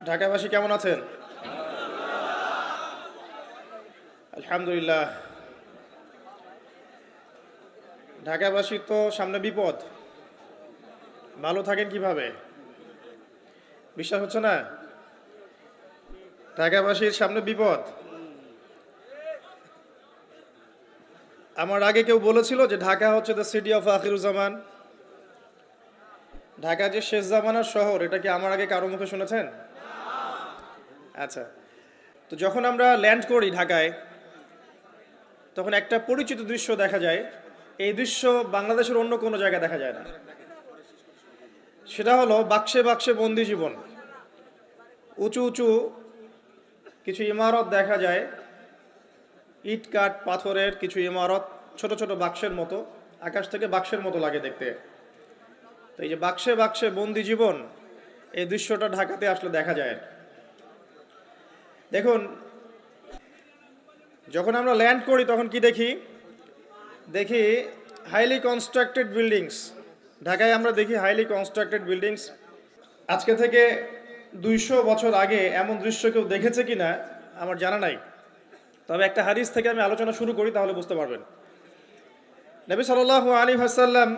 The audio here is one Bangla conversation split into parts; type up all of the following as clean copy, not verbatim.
ঢাকাবাসী কেমন আছেন? আলহামদুলিল্লাহ। ঢাকাবাসী তো সামনে বিপদ, ভালো থাকেন কিভাবে? বিশ্বাস হচ্ছে না? ঢাকাবাসীর সামনে বিপদ। আমার আগে কেউ বলেছিল যে ঢাকা হচ্ছে the city of Akhiruzzaman, Dhaka যে শেষ জামানার শহর, এটা কি আমার আগে কারো মুখে শুনেছেন? আচ্ছা, তো যখন আমরা ল্যান্ড করি ঢাকায়, তখন একটা পরিচিত দৃশ্য দেখা যায়। এই দৃশ্য বাংলাদেশের অন্য কোনো জায়গায় দেখা যায় না। সেটা হলো বাক্সে বাক্সে বন্দি জীবন। উঁচু উঁচু কিছু ইমারত দেখা যায়, ইট কাঠ পাথরের কিছু ইমারত, ছোট ছোট বাক্সের মতো, আকাশ থেকে বাক্সের মতো লাগে দেখতে। তো এই যে বাক্সে বাক্সে বন্দি জীবন, এই দৃশ্যটা ঢাকাতে আসলে দেখা যায়। দেখুন, যখন আমরা ল্যান্ড করি তখন কি দেখি? দেখি হাইলি কনস্ট্রাক্টেড বিল্ডিংস। ঢাকায় আমরা দেখি হাইলি কনস্ট্রাক্টেড বিল্ডিংস। আজকে থেকে 200 বছর আগে এমন দৃশ্য কেউ দেখেছে কিনা আমার জানা নাই। তবে একটা হাদিস থেকে আমি আলোচনা শুরু করি, তাহলে বুঝতে পারবেন। নবী সাল্লাল্লাহু আলাইহি ওয়াসাল্লাম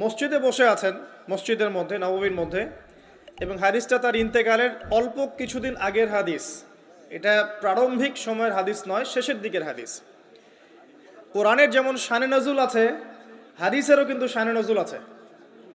মসজিদে বসে আছেন, মসজিদের মধ্যে, নববীর মধ্যে, এবং হাদিসটা তার ইন্তেকালের অল্প কিছুদিন আগের হাদিস। এটা প্রারম্ভিক সময়ের হাদিস নয়, শেষের দিকের হাদিস। কোরআনের যেমন শানে নজুল আছে, হাদিসেরও কিন্তু শানে নজুল আছে।